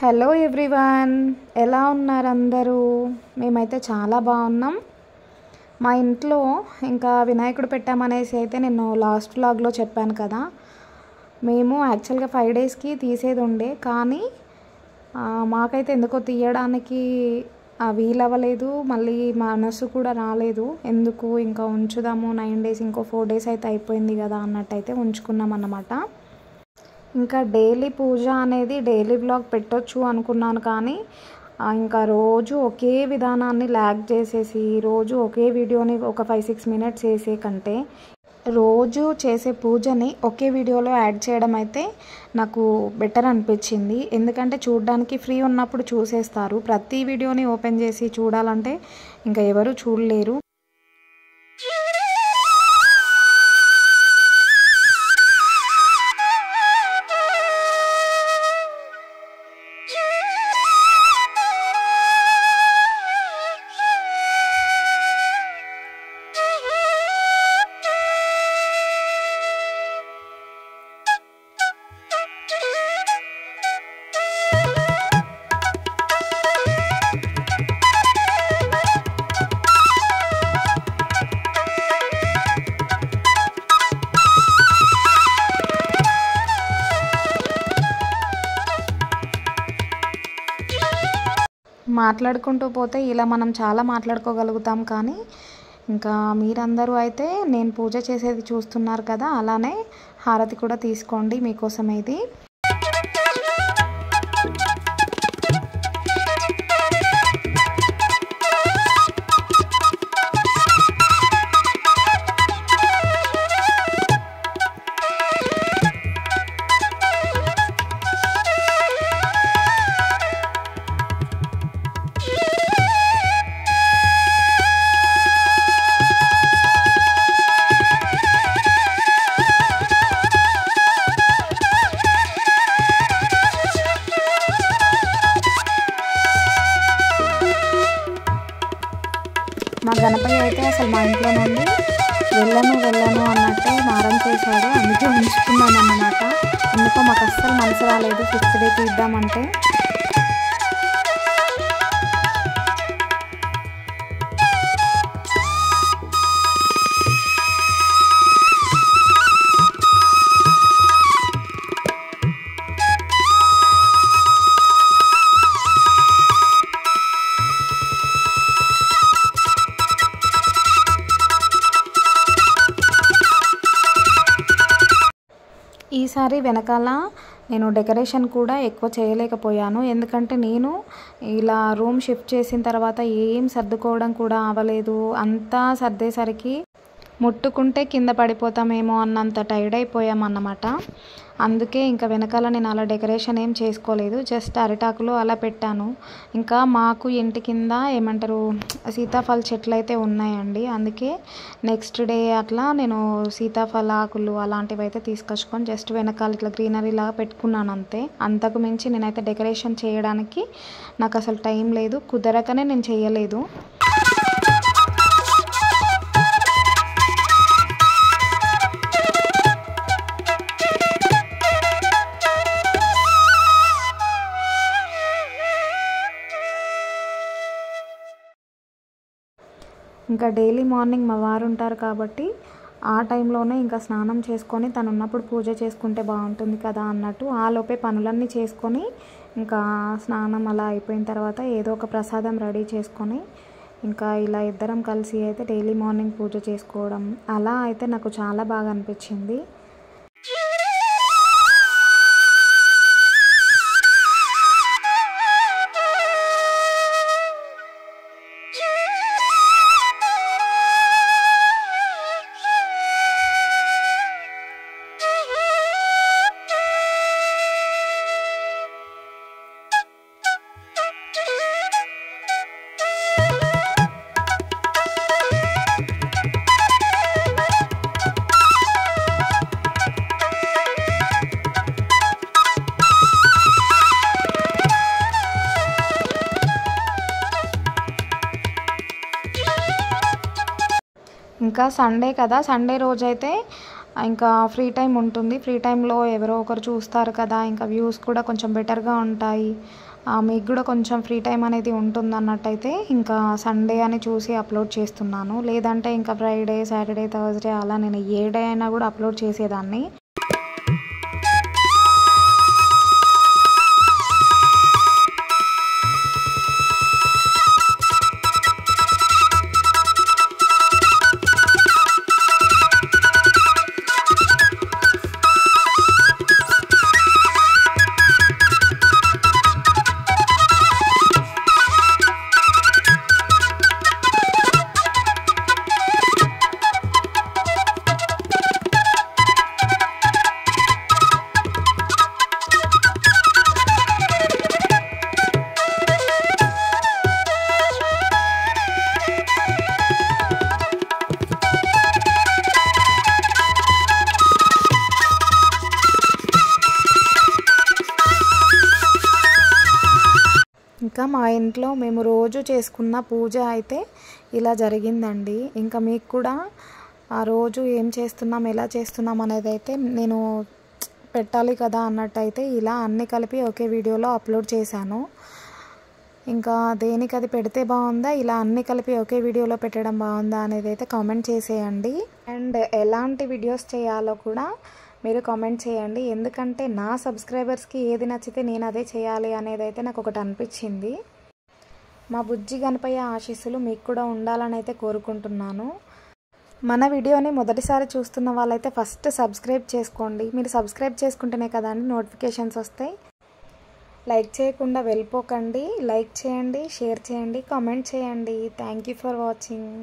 Hello everyone, ఎలా ఉన్నారు అందరూ? మేమైతే చాలా బాగున్నాం. మా ఇంట్లో ఇంకా వినాయకుడు పెట్టామనేసి అయితే నేను లాస్ట్ వ్లాగ్లో చెప్పాను కదా. మేము యాక్చువల్గా 5 డేస్కి తీసేది ఉండే, కానీ మాకైతే ఎందుకో తీయడానికి వీలవ్వలేదు. మళ్ళీ మనసు కూడా రాలేదు. ఎందుకు ఇంకా ఉంచుదాము, 9 డేస్ ఇంకో 4 డేస్ అయితే అయిపోయింది కదా అన్నట్టయితే ఉంచుకున్నాం అన్నమాట. ఇంకా డైలీ పూజ అనేది డైలీ వ్లాగ్ పెట్టొచ్చు అనుకున్నాను, కానీ ఇంకా రోజు ఒకే విధానాన్ని ల్యాగ్ చేసేసి రోజు ఒకే వీడియోని ఒక 5-6 మినిట్స్ వేసే కంటే రోజు చేసే పూజని ఒకే వీడియోలో యాడ్ చేయడం అయితే నాకు బెటర్ అనిపించింది. ఎందుకంటే చూడడానికి ఫ్రీ ఉన్నప్పుడు చూసేస్తారు, ప్రతి వీడియోని ఓపెన్ చేసి చూడాలంటే ఇంకా ఎవరు చూడలేరు. మాట్లాడుకుంటూ పోతే ఇలా మనం చాలా మాట్లాడుకోగలుగుతాం, కానీ ఇంకా మీరందరూ అయితే నేను పూజ చేసేది చూస్తున్నారు కదా, అలానే హారతి కూడా తీసుకోండి మీకోసం. ఇది మా గణపతి అయితే అసలు మా ఇంట్లో నుండి వెళ్ళను అన్నట్టే మారం చేశాడు. అందుకే ఉంచుకున్నాను అన్నమాట. ఎందుకో మాకు అస్సలు మనసు రాలేదు 5th డే తీద్దామంటే. ఈసారి వెనకాల నేను డెకరేషన్ కూడా ఎక్కువ చేయలేకపోయాను, ఎందుకంటే నేను ఇలా రూమ్ షిఫ్ట్ చేసిన తర్వాత ఏం సర్దుకోవడం కూడా అవ్వలేదు. అంతా సర్దేసరికి ముట్టుకుంటే కింద పడిపోతామేమో అన్నంత టైర్డ్ అయిపోయామన్నమాట. అందుకే ఇంకా వెనకాల నేను అలా డెకరేషన్ ఏం చేసుకోలేదు, జస్ట్ అరిటాకులు అలా పెట్టాను. ఇంకా మాకు ఇంటి కింద ఏమంటారు సీతాఫల చెట్లు అయితే ఉన్నాయండి, అందుకే నెక్స్ట్ డే అట్లా నేను సీతాఫల ఆకులు అలాంటివి అయితే తీసుకొచ్చుకొని జస్ట్ వెనకాల ఇట్లా గ్రీనరీ లాగా పెట్టుకున్నాను అంతే. అంతకు మించి నేనైతే డెకరేషన్ చేయడానికి నాకు అసలు టైం లేదు, కుదరకనే నేను చేయలేదు. ఇంకా డైలీ మార్నింగ్ మా వారు ఉంటారు కాబట్టి ఆ టైంలోనే ఇంకా స్నానం చేసుకొని తను ఉన్నప్పుడు పూజ చేసుకుంటే బాగుంటుంది కదా అన్నట్టు ఆ లోపే పనులన్నీ చేసుకొని ఇంకా స్నానం అలా అయిపోయిన తర్వాత ఏదో ఒక ప్రసాదం రెడీ చేసుకొని ఇంకా ఇలా ఇద్దరం కలిసి అయితే డైలీ మార్నింగ్ పూజ చేసుకోవడం అలా అయితే నాకు చాలా బాగా అనిపించింది. ఇంకా సండే కదా, సండే రోజైతే ఇంకా ఫ్రీ టైం ఉంటుంది. ఫ్రీ టైంలో ఎవరో ఒకరు చూస్తారు కదా, ఇంకా వ్యూస్ కూడా కొంచెం బెటర్గా ఉంటాయి మీకు కూడా కొంచెం ఫ్రీ టైం అనేది ఉంటుంది అన్నట్టయితే ఇంకా సండే అని చూసి అప్లోడ్ చేస్తున్నాను. లేదంటే ఇంకా ఫ్రైడే, సాటర్డే, థర్స్డే అలా నేను ఏ డే అయినా కూడా అప్లోడ్ చేసేదాన్ని. ఇంకా మా ఇంట్లో మేము రోజు చేసుకున్న పూజ అయితే ఇలా జరిగిందండి. ఇంకా మీకు కూడా ఆ రోజు ఏం చేస్తున్నాం, ఎలా చేస్తున్నాం అనేది అయితే నేను పెట్టాలి కదా అన్నట్టయితే ఇలా అన్నీ కలిపి ఒకే వీడియోలో అప్లోడ్ చేశాను. ఇంకా దేనికి అది పెడితే బాగుందా, ఇలా అన్నీ కలిపి ఒకే వీడియోలో పెట్టడం బాగుందా అనేది అయితే కామెంట్ చేసేయండి. అండ్ ఎలాంటి వీడియోస్ చేయాలో కూడా మీరు కామెంట్ చేయండి. ఎందుకంటే నా సబ్స్క్రైబర్స్కి ఏది నచ్చితే నేను అదే చేయాలి అనేది అయితే నాకు ఒకటి అనిపించింది. మా బుజ్జి గణపయ్య ఆశీస్సులు మీకు కూడా ఉండాలని అయితే కోరుకుంటున్నాను. మన వీడియోని మొదటిసారి చూస్తున్న వాళ్ళైతే ఫస్ట్ సబ్స్క్రైబ్ చేసుకోండి. మీరు సబ్స్క్రైబ్ చేసుకుంటేనే కదండి నోటిఫికేషన్స్ వస్తాయి. లైక్ చేయకుండా వెళ్ళిపోకండి. లైక్ చేయండి, షేర్ చేయండి, కామెంట్ చేయండి. Thank you for watching.